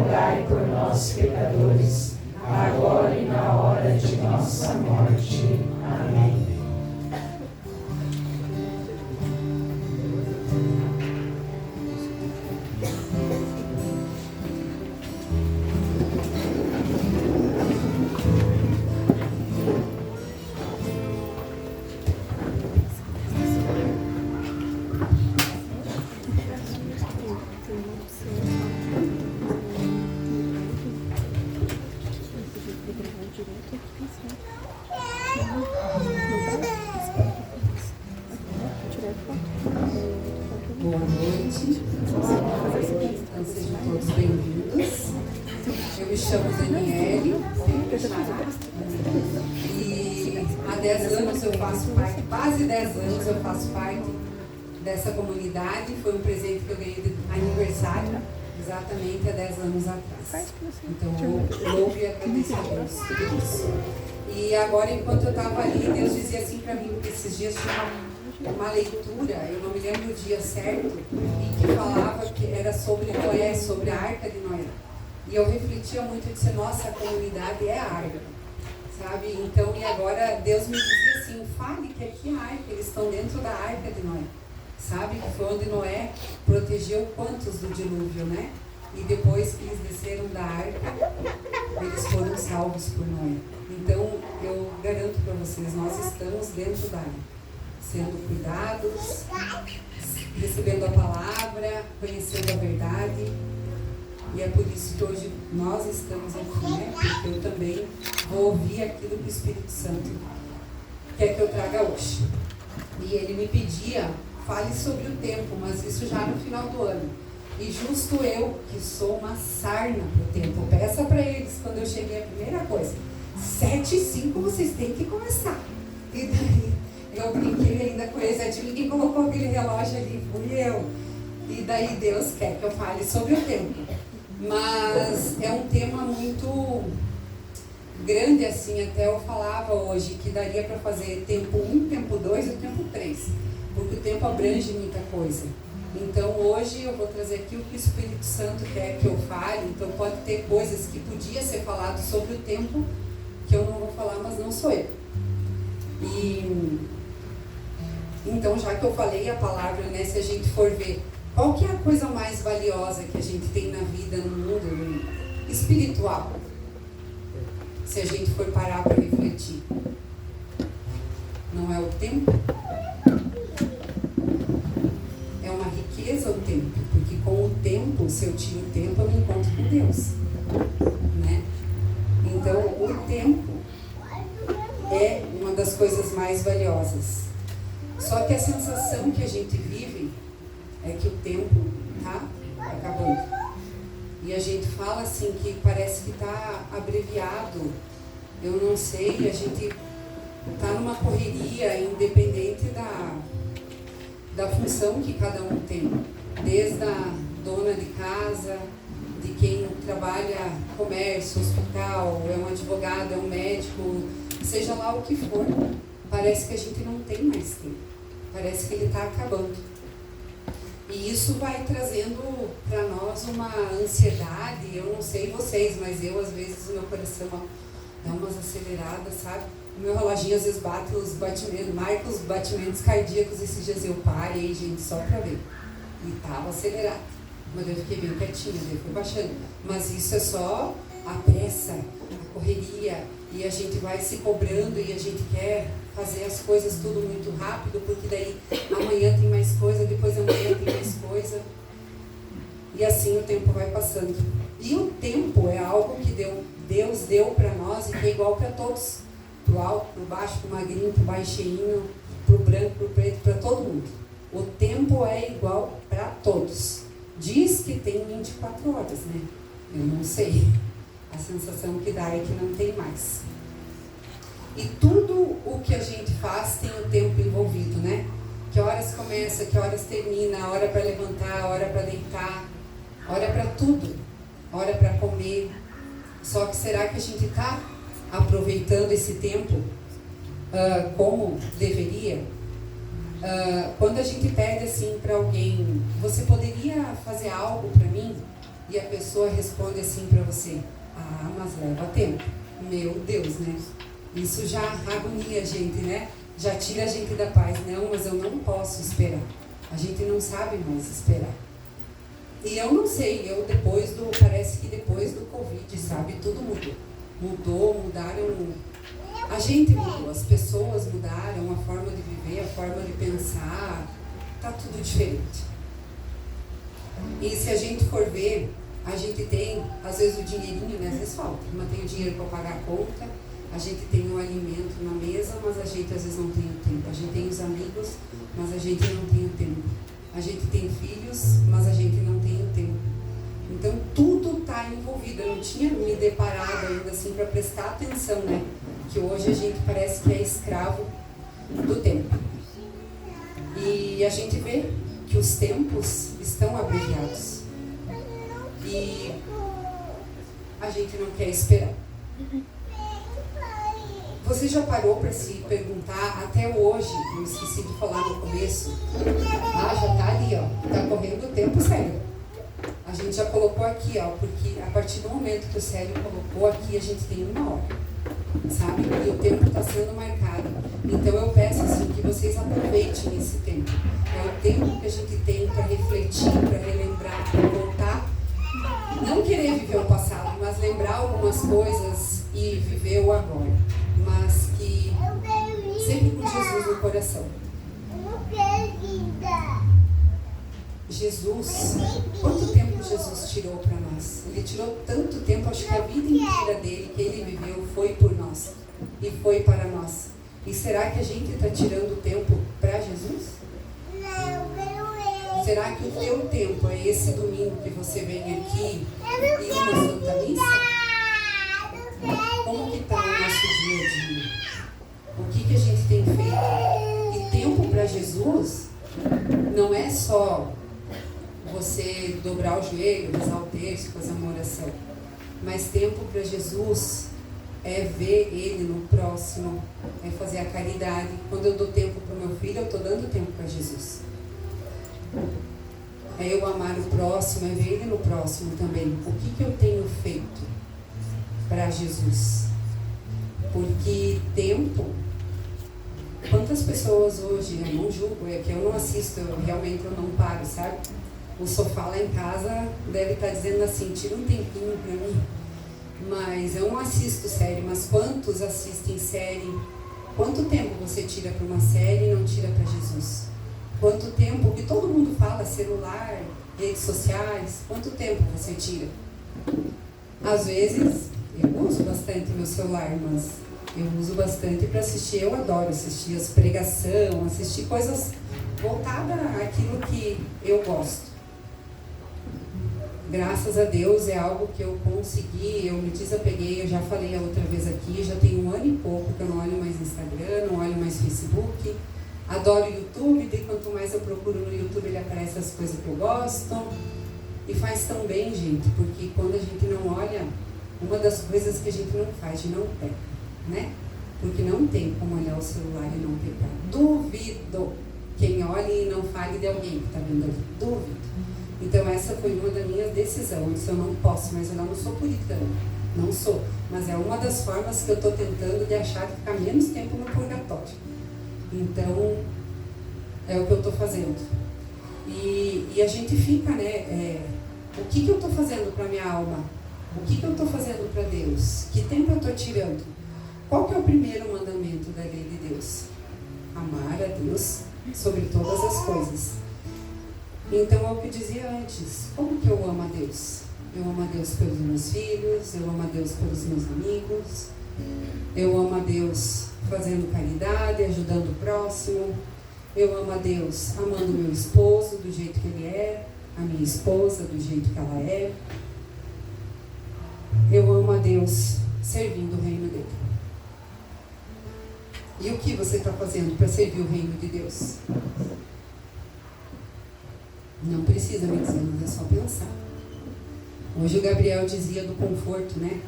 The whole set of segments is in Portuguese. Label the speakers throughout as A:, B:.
A: rogai por nós, pecadores, agora e na hora de nossa morte. Amém.
B: Boa noite, então sejam todos bem-vindos. Eu me chamo Daniele e há 10 anos eu faço parte, quase 10 anos eu faço parte dessa comunidade. Foi um presente que eu ganhei de aniversário, exatamente há 10 anos atrás. Então eu louvo e agradeço a Deus por isso. E agora, enquanto eu estava ali, Deus dizia assim para mim, porque esses dias tinha uma leitura, eu não me lembro o dia certo, e que falava que era sobre Noé, sobre a Arca de Noé. E eu refletia muito e disse, nossa, a comunidade é a Arca, sabe? Então, e agora Deus me dizia assim, fale que aqui é a Arca, eles estão dentro da Arca de Noé, sabe? Que foi onde Noé protegeu quantos do dilúvio, né? E depois que eles desceram da Arca, eles foram salvos por Noé. Então, eu garanto para vocês, nós estamos dentro da Arca, sendo cuidados, recebendo a palavra, conhecendo a verdade. E é por isso que hoje nós estamos aqui, né? Porque eu também vou ouvir aquilo que o Espírito Santo quer que eu traga hoje. E ele me pedia, fale sobre o tempo, mas isso já no final do ano. E justo eu, que sou uma sarna pro tempo, peça para eles, quando eu cheguei, a primeira coisa, 7h05 vocês têm que começar. E daí eu brinquei ainda com eles, ninguém colocou aquele relógio ali, fui eu. E daí Deus quer que eu fale sobre o tempo. Mas é um tema muito grande, assim, até eu falava hoje que daria para fazer tempo 1, tempo 2 e tempo 3, porque o tempo abrange muita coisa. Então hoje eu vou trazer aqui o que o Espírito Santo quer que eu fale, então pode ter coisas que podia ser falado sobre o tempo, que eu não vou falar, mas não sou eu. E então, já que eu falei a palavra, né, se a gente for ver qual que é a coisa mais valiosa que a gente tem na vida, no mundo espiritual, se a gente for parar para refletir, não é o tempo? É uma riqueza o tempo, porque com o tempo, se eu tiro o tempo, eu me encontro com Deus, né? Então, o tempo é uma das coisas mais valiosas. Só que a sensação que a gente vive é que o tempo está acabando. E a gente fala assim que parece que está abreviado. Eu não sei, a gente está numa correria independente da função que cada um tem. Desde a dona de casa, de quem trabalha comércio, hospital, é um advogado, é um médico, seja lá o que for. Parece que a gente não tem mais tempo. Parece que ele está acabando. E isso vai trazendo para nós uma ansiedade. Eu não sei vocês, mas eu, às vezes, o meu coração dá umas aceleradas, sabe? O meu reloginho, às vezes, bate os batimentos, marca os batimentos cardíacos. Esses dias eu parei, gente, só para ver. E estava acelerado. Mas eu fiquei bem quietinha, daí fui baixando. Mas isso é só a pressa, a correria. E a gente vai se cobrando e a gente quer fazer as coisas tudo muito rápido, porque daí amanhã tem mais coisa, depois amanhã tem mais coisa. E assim o tempo vai passando. E o tempo é algo que Deus deu para nós e que é igual para todos. Para o alto, para o baixo, para o magrinho, para o baixinho, para o branco, para o preto, para todo mundo. O tempo é igual para todos. Diz que tem 24 horas, né? Eu não sei. A sensação que dá é que não tem mais. E tudo o que a gente faz tem o tempo envolvido, né? Que horas começa, que horas termina, a hora para levantar, a hora para deitar, a hora para tudo, a hora para comer. Só que será que a gente está aproveitando esse tempo como deveria? Quando a gente pede assim para alguém, você poderia fazer algo para mim? e a pessoa responde assim para você: ah, mas leva tempo. Meu Deus, né? Isso já agonia a gente, né? Já tira a gente da paz. Não, mas eu não posso esperar. A gente não sabe mais esperar. E eu não sei, parece que depois do Covid, sabe, tudo mudou. Mudaram, a gente mudou, as pessoas mudaram, a forma de viver, a forma de pensar, tá tudo diferente. E se a gente for ver, a gente tem, às vezes o dinheirinho, né, às vezes falta, mas tem o dinheiro para pagar a conta, a gente tem o alimento na mesa, mas a gente às vezes não tem o tempo. A gente tem os amigos, mas a gente não tem o tempo. A gente tem filhos, mas a gente não tem o tempo. Então tudo está envolvido. Eu não tinha me deparado ainda assim para prestar atenção, né? Que hoje a gente parece que é escravo do tempo. E a gente vê que os tempos estão abreviados. E a gente não quer esperar. Você já parou para se perguntar, até hoje, eu esqueci de falar no começo, já tá ali, ó, tá correndo o tempo, sério. A gente já colocou aqui, ó, porque a partir do momento que o Célio colocou aqui, a gente tem 1 hora, sabe? E o tempo está sendo marcado. Então eu peço assim que vocês aproveitem esse tempo. É o tempo que a gente tem para refletir, para relembrar, para voltar. Não querer viver o passado, mas lembrar algumas coisas e viver o agora. Mas que sempre com Jesus no coração. Jesus, quanto tempo Jesus tirou para nós? Ele tirou tanto tempo, acho que a vida inteira dele, que ele viveu, foi por nós e foi para nós. E será que a gente está tirando tempo para Jesus? Será que o teu tempo é esse domingo que você vem aqui e uma Santa Missa? Como que está o nosso dia a dia? O que a gente tem feito? E tempo para Jesus não é só você dobrar o joelho, rezar o terço, fazer uma oração. Mas tempo para Jesus é ver Ele no próximo, é fazer a caridade. Quando eu dou tempo para o meu filho, eu estou dando tempo para Jesus. É eu amar o próximo, é ver Ele no próximo também. O que eu tenho feito para Jesus? Porque tempo, quantas pessoas hoje, eu não julgo, é que eu não assisto, realmente eu não paro, sabe? O sofá lá em casa deve estar dizendo assim, tira um tempinho para mim. Mas eu não assisto série, mas quantos assistem série? Quanto tempo você tira para uma série e não tira para Jesus? Quanto tempo, que todo mundo fala, celular, redes sociais, quanto tempo você tira? Às vezes, eu uso bastante meu celular, mas eu uso bastante para assistir, eu adoro assistir as pregações, assistir coisas voltadas àquilo que eu gosto. Graças a Deus é algo que eu consegui, eu me desapeguei, eu já falei a outra vez aqui, já tem 1 ano e pouco que eu não olho mais Instagram, não olho mais Facebook, adoro o YouTube, e quanto mais eu procuro no YouTube ele aparece as coisas que eu gosto, e faz tão bem, gente, porque quando a gente não olha, uma das coisas que a gente não faz, não peca, né? Porque não tem como olhar o celular e não pecar. Duvido quem olhe e não fale de alguém que está vendo ali, duvido. Então essa foi uma das minhas decisões. Eu não posso, mas eu não sou puritana, não sou. Mas é uma das formas que eu estou tentando de achar de ficar menos tempo no purgatório. Então é o que eu estou fazendo. E a gente fica, né? O que eu estou fazendo para minha alma? O que eu estou fazendo para Deus? Que tempo eu estou tirando? Qual que é o primeiro mandamento da lei de Deus? Amar a Deus sobre todas as coisas. Então é o que eu dizia antes, como que eu amo a Deus? Eu amo a Deus pelos meus filhos, eu amo a Deus pelos meus amigos, eu amo a Deus fazendo caridade, ajudando o próximo, eu amo a Deus amando meu esposo do jeito que ele é, a minha esposa do jeito que ela é, eu amo a Deus servindo o reino dele. E o que você está fazendo para servir o reino de Deus? Não precisa me dizer, mas é só pensar. Hoje o Gabriel dizia do conforto, né?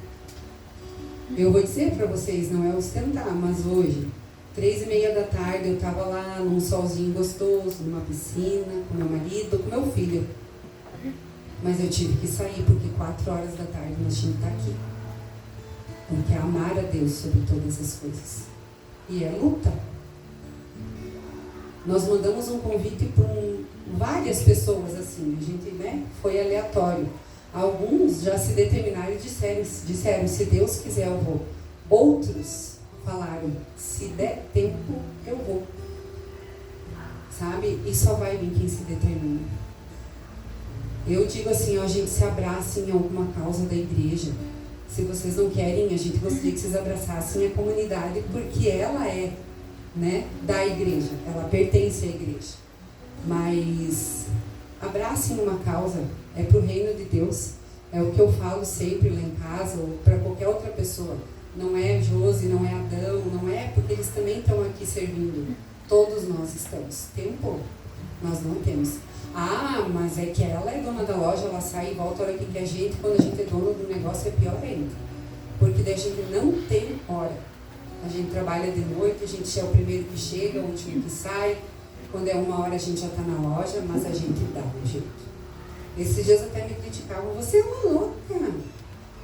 B: Eu vou dizer para vocês, não é ostentar, mas hoje, 3:30 da tarde, eu estava lá num solzinho gostoso, numa piscina, com meu marido, com meu filho. Mas eu tive que sair, porque 4 horas da tarde nós tínhamos que estar aqui. Porque é amar a Deus sobre todas as coisas. E é luta. Nós mandamos um convite para várias pessoas assim, a gente, né, foi aleatório. Alguns já se determinaram e disseram, se Deus quiser eu vou. Outros falaram, se der tempo eu vou. Sabe? E só vai vir quem se determina. Eu digo assim, ó, a gente se abraça em alguma causa da igreja. Se vocês não querem, a gente gostaria que vocês abraçassem a comunidade, porque ela é, né, da igreja, ela pertence à igreja. Mas abracem uma causa, é para o reino de Deus. É o que eu falo sempre lá em casa, ou para qualquer outra pessoa. Não é Josi, não é Adão, não é porque eles também estão aqui servindo. Todos nós estamos. Tem um pouco, nós não temos. Ah, mas é que ela é dona da loja, ela sai e volta a hora que quer a gente. Quando a gente é dono do negócio é pior ainda. Porque daí a gente não tem hora. A gente trabalha de noite, a gente é o primeiro que chega, o último que sai. Quando é 1 hora a gente já está na loja, mas a gente dá um jeito. Esses dias até me criticavam, você é uma louca.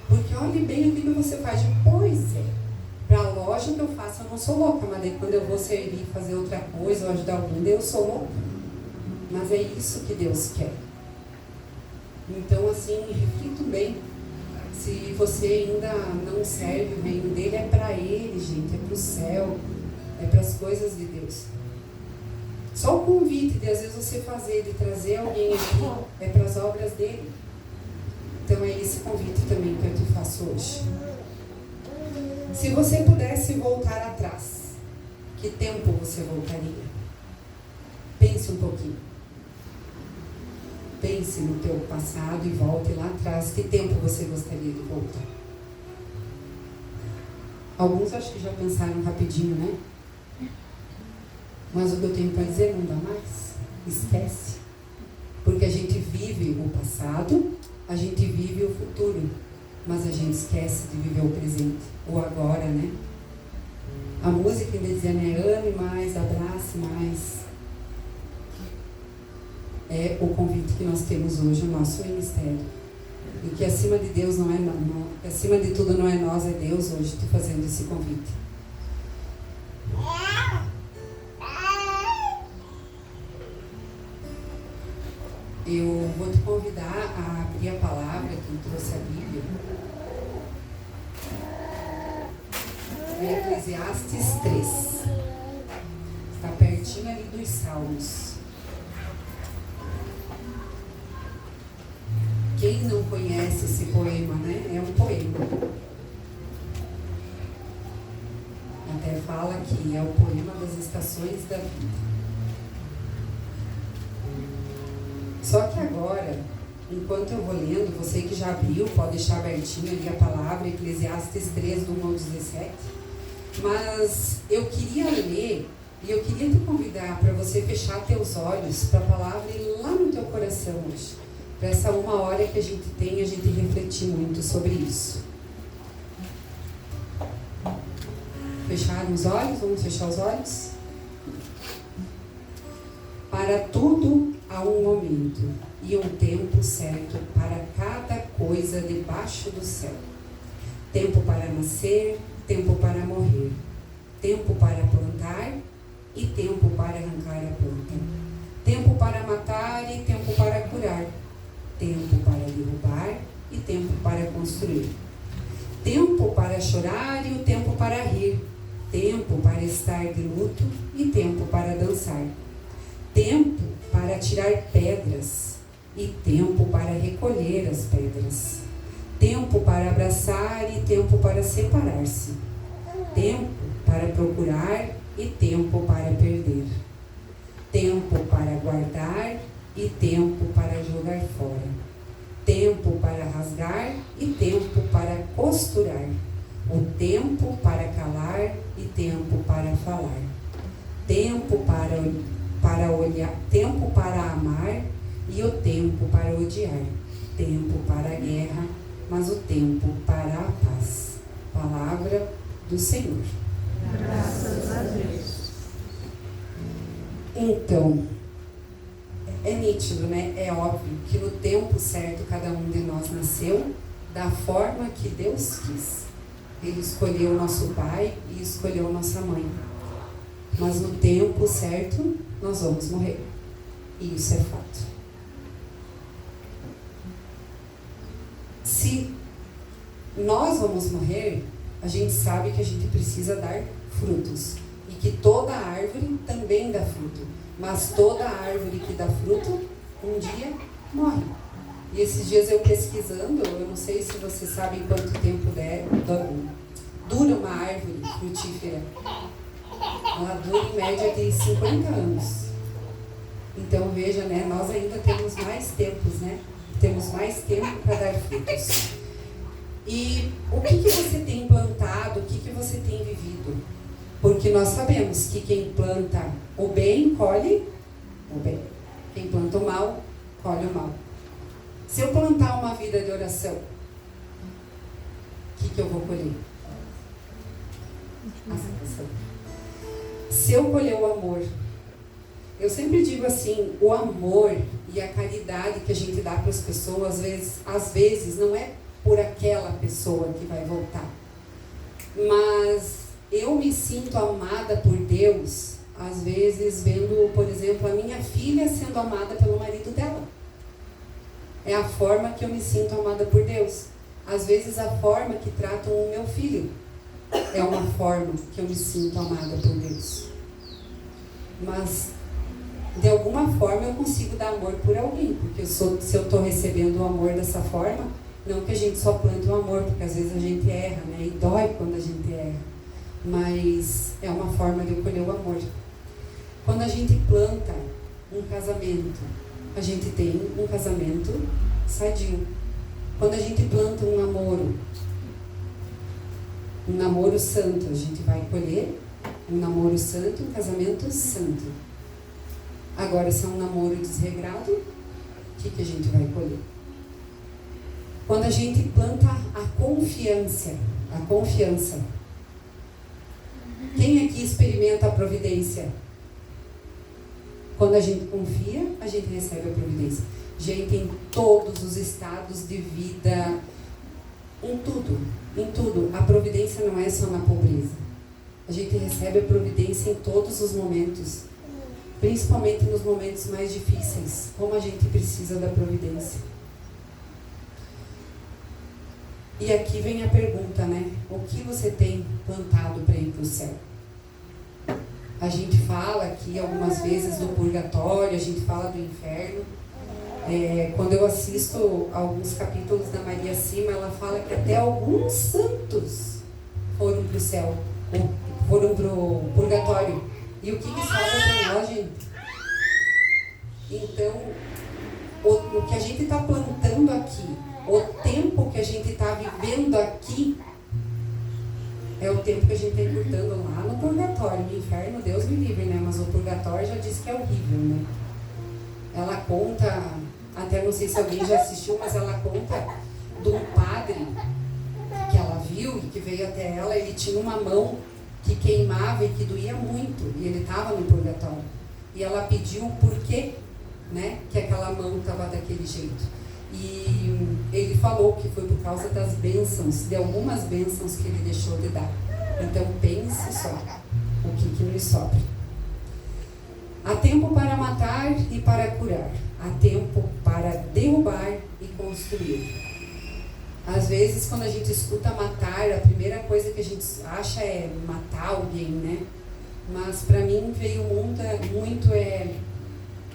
B: Porque olhe bem o que você faz. Pois é, para a loja que eu faço eu não sou louca, mas daí quando eu vou servir, fazer outra coisa ou ajudar alguém, eu sou louca. Mas é isso que Deus quer. Então, assim, reflito bem. Se você ainda não serve o reino dele, é para ele, gente, é para o céu, é para as coisas de Deus. Só o convite de às vezes você fazer, de trazer alguém aqui, é para as obras dele. Então é esse convite também que eu te faço hoje. Se você pudesse voltar atrás, que tempo você voltaria? Pense um pouquinho. Pense no teu passado e volte lá atrás. Que tempo você gostaria de voltar? Alguns acho que já pensaram rapidinho, né? Mas o que eu tenho para dizer não dá mais. Esquece. Porque a gente vive o passado, a gente vive o futuro, mas a gente esquece de viver o presente, o agora, né? A música ainda dizia, né? Ame mais, abrace mais. É o convite que nós temos hoje, o nosso ministério. E que acima de Deus não é acima de tudo não é nós, é Deus hoje te fazendo esse convite. Eu vou te convidar a abrir a palavra que trouxe a Bíblia. Em Eclesiastes 3. Está pertinho ali dos Salmos. Quem não conhece esse poema, né? É um poema. Até fala que é o poema das estações da vida. Só que agora, enquanto eu vou lendo, você que já abriu, pode deixar abertinho ali a palavra, Eclesiastes 3, do 1 ao 17. Mas eu queria ler e eu queria te convidar para você fechar teus olhos para a palavra ir lá no teu coração hoje. Para essa 1 hora que a gente tem, a gente refletir muito sobre isso. Fecharam os olhos? Vamos fechar os olhos? Para tudo há um momento e um tempo certo para cada coisa debaixo do céu. Tempo para nascer, tempo para morrer. Tempo para plantar e tempo para arrancar a planta. Tempo para matar e tempo para curar. Tempo para derrubar e tempo para construir. Tempo para chorar e o tempo para rir. Tempo para estar de luto e tempo para dançar. Tempo para tirar pedras e tempo para recolher as pedras. Tempo para abraçar e tempo para separar-se. Tempo para procurar e tempo para perder. Tempo para guardar e tempo para jogar fora. Tempo para rasgar e tempo para costurar. O tempo para calar e tempo para falar. Tempo para olhar, tempo para amar e o tempo para odiar. Tempo para a guerra, mas o tempo para a paz. Palavra do Senhor.
A: Graças a Deus.
B: Então, é nítido, né? É óbvio que no tempo certo cada um de nós nasceu da forma que Deus quis. Ele escolheu o nosso pai e escolheu nossa mãe. Mas no tempo certo nós vamos morrer. E isso é fato. Se nós vamos morrer, a gente sabe que a gente precisa dar frutos. E que toda árvore também dá fruto. Mas toda árvore que dá fruto, um dia morre. E esses dias eu pesquisando, eu não sei se vocês sabem quanto tempo dura uma árvore frutífera. Ela dura em média de 50 anos. Então veja, né, nós ainda temos mais tempos, né? Temos mais tempo para dar frutos. E o que você tem plantado, o que você tem vivido? Porque nós sabemos que quem planta o bem, colhe o bem. Quem planta o mal, colhe o mal. Se eu plantar uma vida de oração, o que eu vou colher? Aceitação. Se eu colher o amor, eu sempre digo assim, o amor e a caridade que a gente dá para as pessoas, às vezes não é por aquela pessoa que vai voltar. Mas eu me sinto amada por Deus, às vezes vendo, por exemplo, a minha filha sendo amada pelo marido dela. É a forma que eu me sinto amada por Deus. Às vezes a forma que tratam o meu filho é uma forma que eu me sinto amada por Deus. Mas de alguma forma eu consigo dar amor por alguém, porque se eu estou recebendo o amor dessa forma, não que a gente só plante o amor, porque às vezes a gente erra, né? E dói quando a gente erra. Mas é uma forma de eu colher o amor. Quando a gente planta um casamento, a gente tem um casamento sadio. Quando a gente planta um namoro santo, a gente vai colher um namoro santo, um casamento santo. Agora, se é um namoro desregrado, o que a gente vai colher? Quando a gente planta a confiança, quem aqui experimenta a providência? Quando a gente confia, a gente recebe a providência. Gente, em todos os estados de vida, em tudo. A providência não é só na pobreza. A gente recebe a providência em todos os momentos, principalmente nos momentos mais difíceis. Como a gente precisa da providência. E aqui vem a pergunta, né? O que você tem plantado para ir para o céu? A gente fala aqui algumas vezes do purgatório, a gente fala do inferno. Quando eu assisto alguns capítulos da Maria Cima, ela fala que até alguns santos foram para o céu, foram para o purgatório. E o que sobra para nós, gente? Então, o que a gente está plantando aqui, o tempo que a gente está vivendo aqui, é o tempo que a gente está encurtando lá no purgatório. No inferno, Deus me livre, né? Mas o purgatório já disse que é horrível, né? Ela conta, até não sei se alguém já assistiu, mas ela conta de um padre que ela viu e que veio até ela. Ele tinha uma mão que queimava e que doía muito, e ele estava no purgatório. E ela pediu o porquê, né? Que aquela mão estava daquele jeito. E ele falou que foi por causa das bênçãos, de algumas bênçãos que ele deixou de dar. Então pense só o que nos sobra. Há tempo para matar e para curar. Há tempo para derrubar e construir. Às vezes, quando a gente escuta matar, a primeira coisa que a gente acha é matar alguém, né? Mas para mim veio muito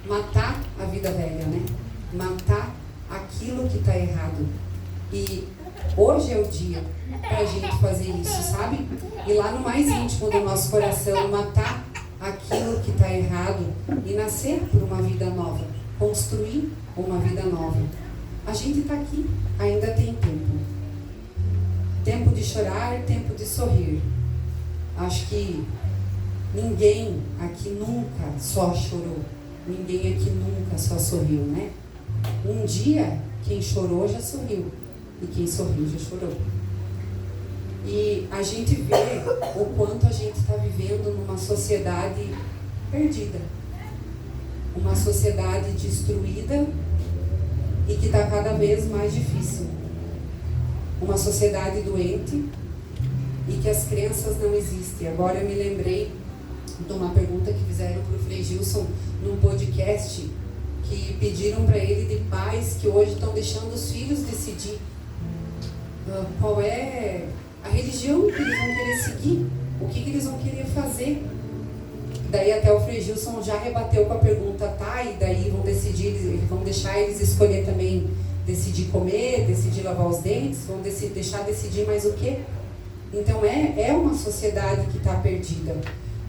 B: matar a vida velha, né? Matar aquilo que está errado. E hoje é o dia para a gente fazer isso, sabe? Ir lá no mais íntimo do nosso coração, matar aquilo que está errado e nascer por uma vida nova, construir uma vida nova. A gente está aqui, ainda tem tempo. Tempo de chorar, tempo de sorrir. Acho que ninguém aqui nunca só chorou, ninguém aqui nunca só sorriu, né? Um dia, quem chorou já sorriu, e quem sorriu já chorou. E a gente vê o quanto a gente está vivendo numa sociedade perdida. uma sociedade destruída e que está cada vez mais difícil. Uma sociedade doente e que as crenças não existem. Agora eu me lembrei de uma pergunta que fizeram para o Frei Gilson num podcast, que pediram para ele de pais que hoje estão deixando os filhos decidir qual é a religião que eles vão querer seguir, o que eles vão querer fazer. Daí até o Frei Gilson já rebateu com a pergunta, tá, e daí vão decidir, vão deixar eles escolher também, decidir comer, decidir lavar os dentes, vão deixar decidir mais o quê? Então é uma sociedade que está perdida.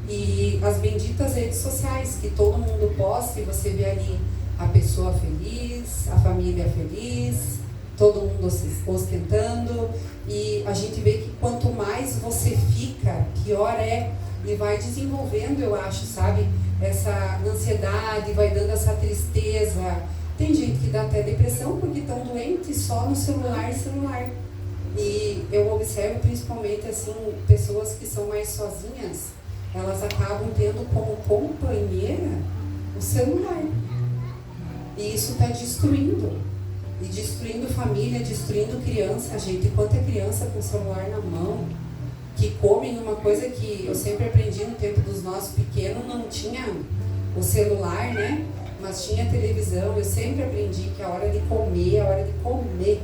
B: E as benditas redes sociais, que todo mundo posta e você vê ali a pessoa feliz, a família feliz, todo mundo ostentando, e a gente vê que quanto mais você fica, pior é, e vai desenvolvendo, eu acho, sabe, essa ansiedade, vai dando essa tristeza. Tem gente que dá até depressão porque estão doentes só no celular. E eu observo principalmente assim, pessoas que são mais sozinhas, elas acabam tendo como companheira o celular. E isso está destruindo. E destruindo família, destruindo criança. Gente, quanta criança com o celular na mão, que comem uma coisa que eu sempre aprendi no tempo dos nossos pequenos, não tinha o celular, né? Mas tinha televisão. Eu sempre aprendi que a hora de comer é a hora de comer.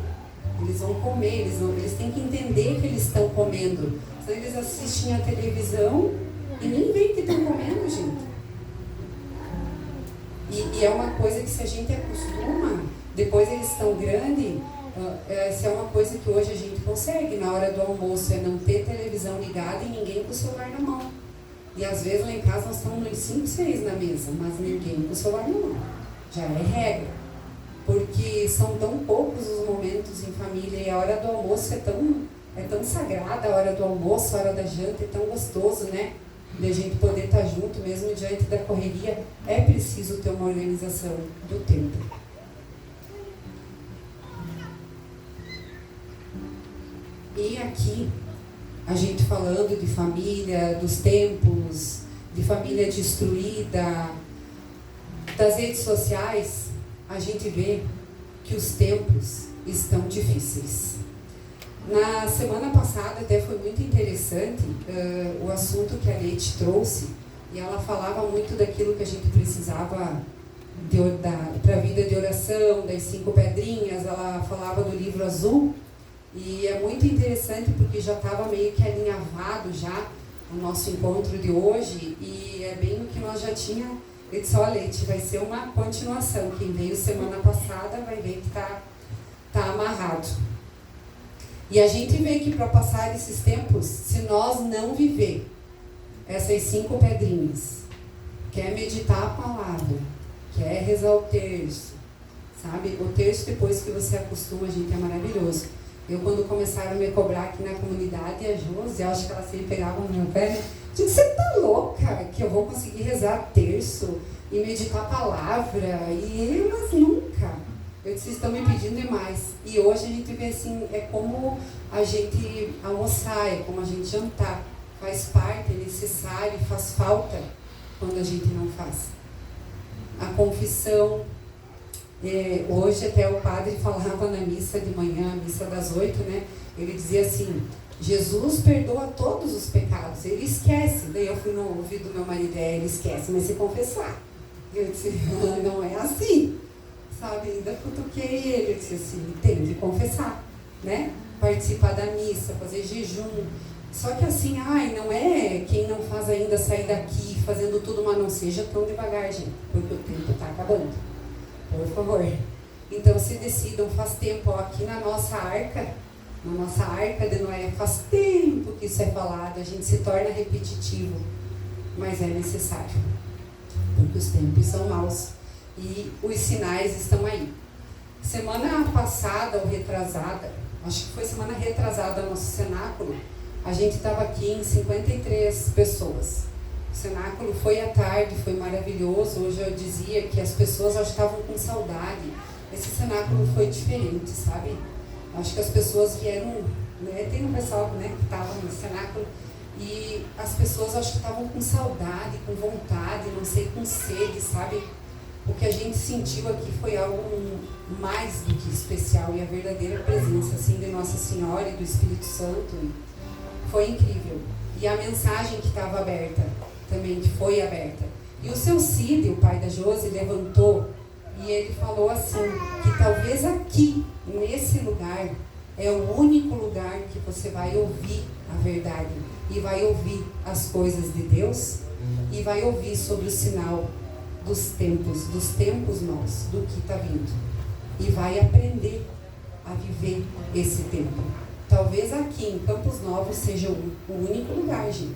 B: Eles vão comer, eles têm que entender que eles estão comendo. Senão eles assistem a televisão e nem veem que estão comendo, gente. E é uma coisa que se a gente acostuma, depois eles estão grandes, essa é uma coisa que hoje a gente consegue. Na hora do almoço é não ter televisão ligada e ninguém com o celular na mão. E às vezes lá em casa nós estamos uns 5, 6 na mesa, mas ninguém com o celular na mão. Já é regra. Porque são tão poucos os momentos em família e a hora do almoço é tão sagrada, a hora do almoço, a hora da janta é tão gostoso, né? De a gente poder estar junto, mesmo diante da correria, é preciso ter uma organização do tempo. E aqui, a gente falando de família, dos tempos, de família destruída, das redes sociais, a gente vê que os tempos estão difíceis. Na semana passada até foi muito interessante o assunto que a Leite trouxe, e ela falava muito daquilo que a gente precisava para a vida de oração, das 5 pedrinhas. Ela falava do livro azul, e é muito interessante porque já estava meio que alinhavado já o nosso encontro de hoje, e é bem o que nós já tínhamos. Eu disse, olha, Leite, vai ser uma continuação. Quem veio semana passada vai ver que está amarrado. E a gente vê que para passar esses tempos, se nós não viver essas 5 pedrinhas, quer meditar a palavra, quer rezar o terço, sabe? O terço, depois que você acostuma, gente, é maravilhoso. Eu, quando começaram a me cobrar aqui na comunidade, a Josi, eu acho que ela sempre pegava no meu pé, né? Digo, você tá louca que eu vou conseguir rezar terço e meditar a palavra? Mas nunca. Eu disse, estão me pedindo demais. E hoje a gente vê assim, é como a gente almoçar, é como a gente jantar. Faz parte, é necessário, faz falta quando a gente não faz. A confissão. Hoje até o padre falava na missa de manhã, a missa das 8, né? Ele dizia assim, Jesus perdoa todos os pecados, ele esquece. Daí eu fui no ouvido do meu marido, ele esquece, mas se confessar. Eu disse, não é assim, sabe? Ainda cutuquei ele, eu disse assim, tem que confessar, né? Participar da missa, fazer jejum. Só que assim, não é quem não faz ainda sair daqui fazendo tudo, mas não seja tão devagar, gente, porque o tempo está acabando. Por favor. Então se decidam, faz tempo, aqui na nossa arca de Noé, faz tempo que isso é falado, a gente se torna repetitivo, mas é necessário, porque os tempos são maus e os sinais estão aí. Semana passada ou retrasada, acho que foi semana retrasada, nosso cenáculo, a gente estava aqui em 53 pessoas. O cenáculo foi à tarde, foi maravilhoso. Hoje eu dizia que as pessoas estavam com saudade. Esse cenáculo foi diferente, sabe? Acho que as pessoas vieram, né? Tem um pessoal, né, que estava no cenáculo, e as pessoas acho que estavam com saudade, com vontade, não sei, com sede, sabe? o que a gente sentiu aqui foi algo mais do que especial, e a verdadeira presença assim, de Nossa Senhora e do Espírito Santo foi incrível. E a mensagem que estava aberta, também que foi aberta. E o seu Cid, o pai da Josi, levantou e ele falou assim, que talvez aqui, nesse lugar, é o único lugar que você vai ouvir a verdade, e vai ouvir as coisas de Deus, e vai ouvir sobre o sinal dos tempos maus, do que está vindo. E vai aprender a viver esse tempo. Talvez aqui em Campos Novos seja o único lugar, gente.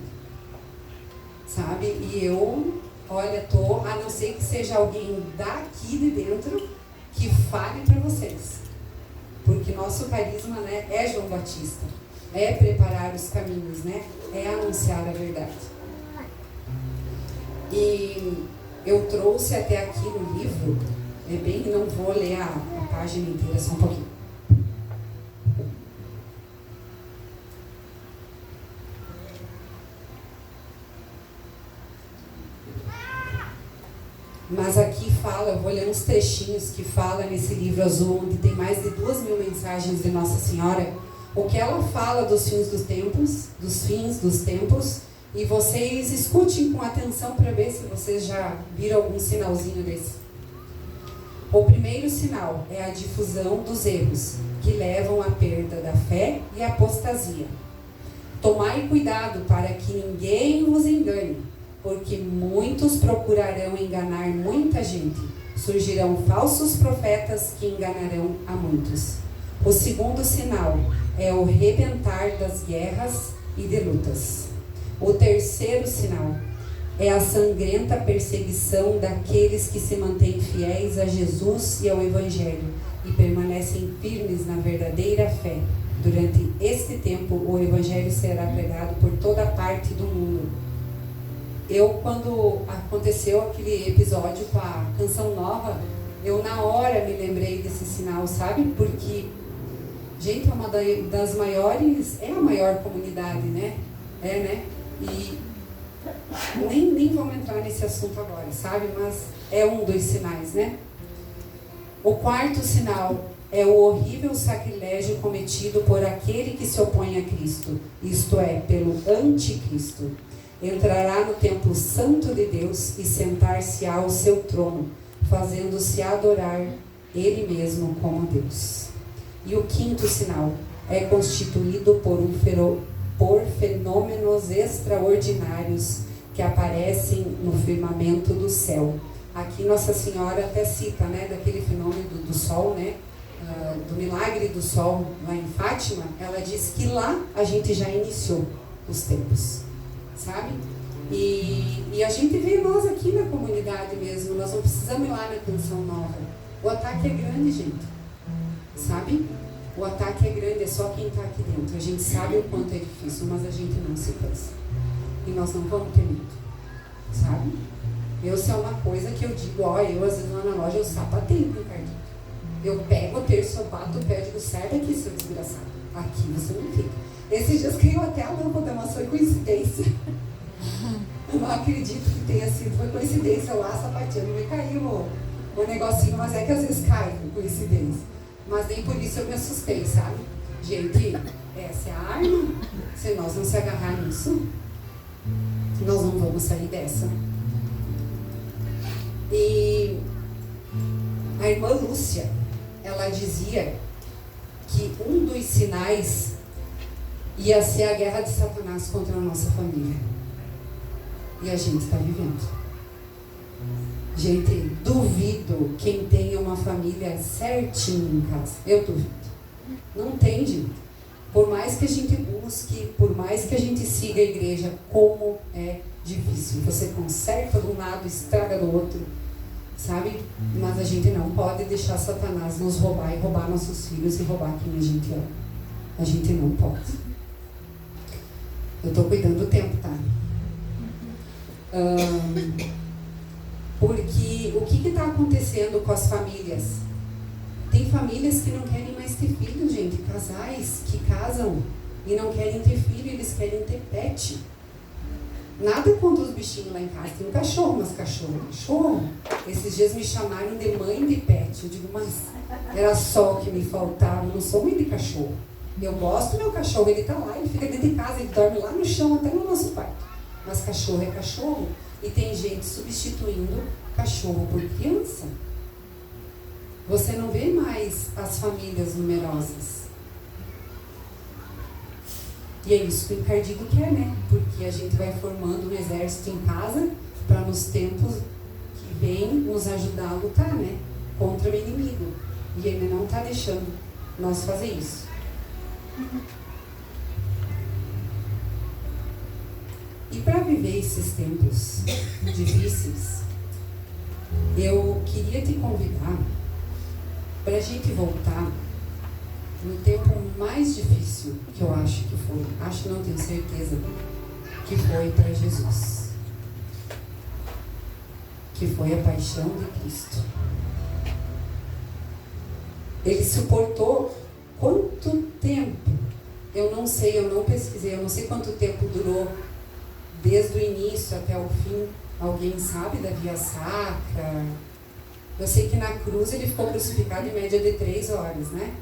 B: Sabe? E eu, olha, a não ser que seja alguém daqui de dentro que fale para vocês. Porque nosso carisma, né, é João Batista. É preparar os caminhos, né? É anunciar a verdade. E eu trouxe até aqui no livro, não vou ler a página inteira, só um pouquinho. Mas aqui fala, eu vou ler uns trechinhos que fala nesse livro azul, onde tem mais de 2.000 mensagens de Nossa Senhora, o que ela fala dos fins dos tempos, e vocês escutem com atenção para ver se vocês já viram algum sinalzinho desse. O primeiro sinal é a difusão dos erros, que levam à perda da fé e à apostasia. Tomai cuidado para que ninguém vos engane, porque muitos procurarão enganar muita gente. Surgirão falsos profetas que enganarão a muitos. O segundo sinal é o rebentar das guerras e de lutas. O terceiro sinal é a sangrenta perseguição daqueles que se mantêm fiéis a Jesus e ao Evangelho e permanecem firmes na verdadeira fé. Durante este tempo, o Evangelho será pregado por toda parte do mundo. Quando aconteceu aquele episódio com a Canção Nova, eu na hora me lembrei desse sinal, sabe? Porque, gente, é uma das maiores, é a maior comunidade, né? Né? E nem vamos entrar nesse assunto agora, sabe? Mas é um dos sinais, né? O quarto sinal é o horrível sacrilégio cometido por aquele que se opõe a Cristo, isto é, pelo anticristo. Entrará no templo santo de Deus e sentar-se-á ao seu trono, fazendo-se adorar ele mesmo como Deus. E o quinto sinal é constituído por fenômenos extraordinários que aparecem no firmamento do céu. Aqui Nossa Senhora até cita, né, daquele fenômeno do sol, né, do milagre do sol lá em Fátima. Ela diz que lá a gente já iniciou os tempos, sabe? E a gente vê nós aqui na comunidade mesmo, nós não precisamos ir lá na Canção Nova. O ataque é grande, gente, sabe? O ataque é grande, é só quem está aqui dentro. A gente sabe o quanto é difícil, mas a gente não se cansa. E nós não vamos ter medo, sabe? Isso é uma coisa que eu digo, eu às vezes lá na loja eu sapateio com o cartão. Eu pego o terço, eu bato o pé e digo, sai daqui, seu desgraçado. Aqui você não fica. Esses dias caiu até a lâmpada, mas foi coincidência. Eu não acredito que tenha sido, foi coincidência lá sapateando. Me caiu o negocinho, mas é que às vezes cai por coincidência. Mas nem por isso eu me assustei, sabe? Gente, essa é a arma. Se nós não se agarrar nisso, nós não vamos sair dessa. E a irmã Lúcia, ela dizia que um dos sinais ia ser a guerra de Satanás contra a nossa família. E a gente está vivendo. Gente, duvido quem tenha uma família certinha em casa. Eu duvido. Não tem, gente. Por mais que a gente busque, por mais que a gente siga a igreja, como é difícil. Você conserta de um lado, estraga do outro, sabe? Mas a gente não pode deixar Satanás nos roubar e roubar nossos filhos e roubar quem a gente ama. A gente não pode. Eu estou cuidando do tempo, tá? Porque o que está acontecendo com as famílias? Tem famílias que não querem mais ter filhos, gente. Casais que casam e não querem ter filho, eles querem ter pet. Nada contra os bichinhos lá em casa. Tem um cachorro, mas cachorro. Esses dias me chamaram de mãe de pet. Eu digo, mas era só o que me faltava. Eu não sou mãe de cachorro. Eu gosto do meu cachorro, ele tá lá, ele fica dentro de casa, ele dorme lá no chão, até no nosso quarto. Mas cachorro é cachorro. E tem gente substituindo cachorro por criança. Você não vê mais as famílias numerosas. E é isso que o encardido quer, né? Porque a gente vai formando um exército em casa para nos tempos que vem nos ajudar a lutar, né? Contra o inimigo. E ele não está deixando nós fazer isso. E para viver esses tempos difíceis, eu queria te convidar para a gente voltar no tempo mais difícil que eu acho que foi, não tenho certeza, que foi para Jesus, que foi a paixão de Cristo. Ele suportou quanto tempo? Eu não sei, eu não pesquisei, eu não sei quanto tempo durou, desde o início até o fim. Alguém sabe da via sacra? Eu sei que na cruz ele ficou crucificado em média de 3 horas, né?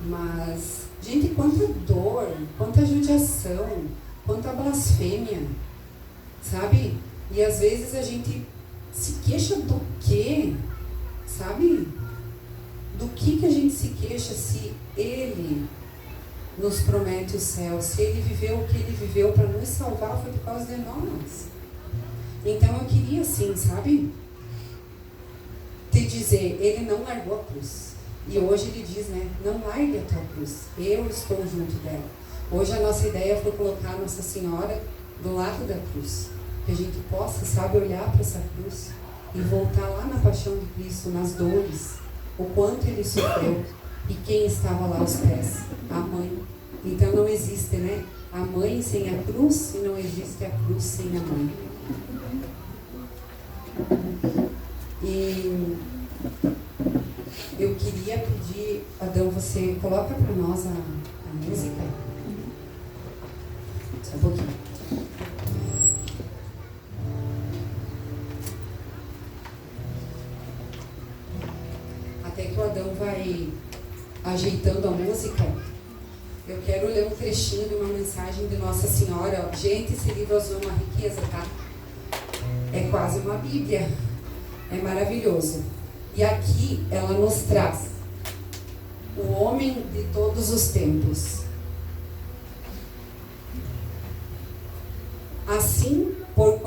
B: Mas, gente, quanta dor, quanta judiação, quanta blasfêmia, sabe? E às vezes a gente se queixa do quê? Sabe? Do que a gente se queixa se ele nos promete o céu, se ele viveu o que ele viveu para nos salvar, foi por causa de nós. Então eu queria assim, sabe? Te dizer, ele não largou a cruz. E hoje ele diz, né? Não largue a tua cruz, eu estou junto dela. Hoje a nossa ideia foi colocar Nossa Senhora do lado da cruz. Que a gente possa, sabe, olhar para essa cruz e voltar lá na paixão de Cristo, nas dores, o quanto ele sofreu. E quem estava lá aos pés? A mãe. Então não existe, né? A mãe sem a cruz e não existe a cruz sem a mãe. E eu queria pedir, Adão, você coloca para nós a música. Só um pouquinho. Até que o Adão vai ajeitando a música, eu quero ler um trechinho de uma mensagem de Nossa Senhora. Gente, esse livro azul é uma riqueza, tá? É quase uma Bíblia. É maravilhoso. E aqui ela nos traz o homem de todos os tempos. Assim, por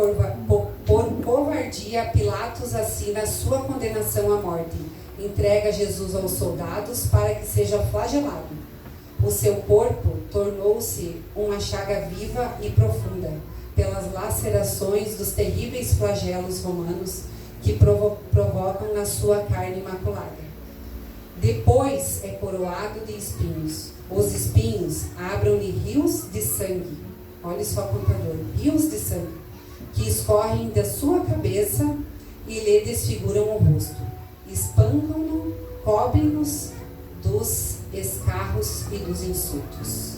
B: covardia, Pilatos assina sua condenação à morte. Entrega Jesus aos soldados para que seja flagelado. O seu corpo tornou-se uma chaga viva e profunda, pelas lacerações dos terríveis flagelos romanos que provocam na sua carne imaculada. Depois é coroado de espinhos. Os espinhos abrem-lhe rios de sangue. Olha só, contador, rios de sangue, que escorrem da sua cabeça e lhe desfiguram o rosto. Espancam-no, cobrem-nos dos escarros e dos insultos.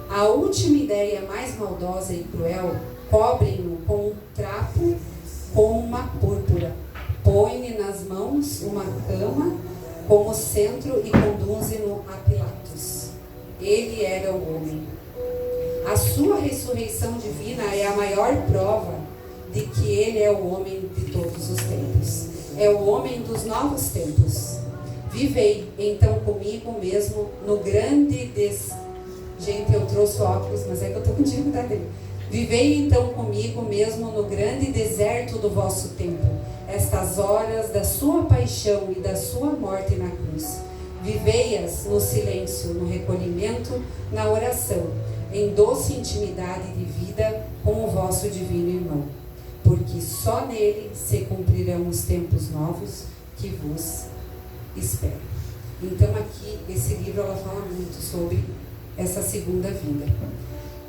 B: A última ideia mais maldosa e cruel, cobrem-no com um trapo com uma púrpura, põe-lhe nas mãos uma cama como centro e conduzem-no a Pilatos. Ele era o homem. A sua ressurreição divina é a maior prova de que ele é o homem de todos os tempos. É o homem dos novos tempos. Vivei então comigo mesmo no grande Gente, eu trouxe óculos, mas é que eu estou com dificuldade dele. Vivei então comigo mesmo no grande deserto do vosso tempo, estas horas da sua paixão e da sua morte na cruz. Vivei-as no silêncio, no recolhimento, na oração, em doce intimidade de vida com o vosso divino irmão, porque só nele se cumprirão os tempos novos que vos esperam. Então aqui, esse livro, ela fala muito sobre essa segunda vinda.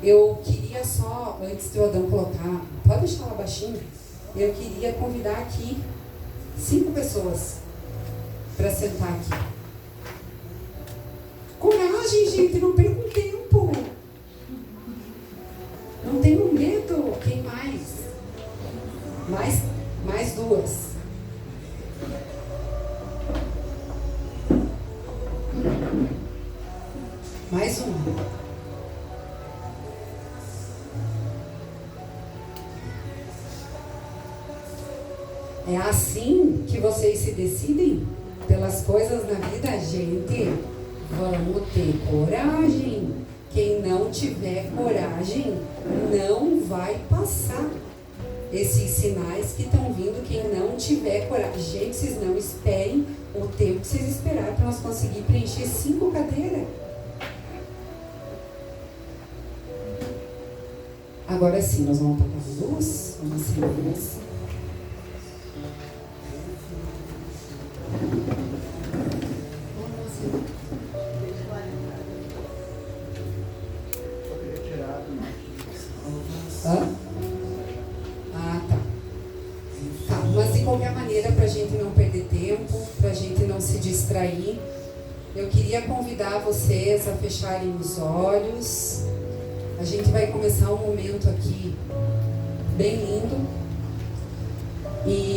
B: Eu queria só, antes de o Adão colocar, pode deixar ela baixinho, eu queria convidar aqui 5 pessoas para sentar aqui. Coragem, gente, não percam tempo. Não tenham medo. É assim que vocês se decidem pelas coisas na vida? Gente, vamos ter coragem. Quem não tiver coragem não vai passar esses sinais que estão vindo. Quem não tiver coragem, gente, vocês não esperem o tempo que vocês esperaram para nós conseguir preencher 5 cadeiras. Agora sim, nós vamos apagar a luz, vamos acender a luz. Hã? Ah, tá. Tá, mas de qualquer maneira, para a gente não perder tempo, para a gente não se distrair, eu queria convidar vocês a fecharem os olhos. A gente vai começar um momento aqui bem lindo. E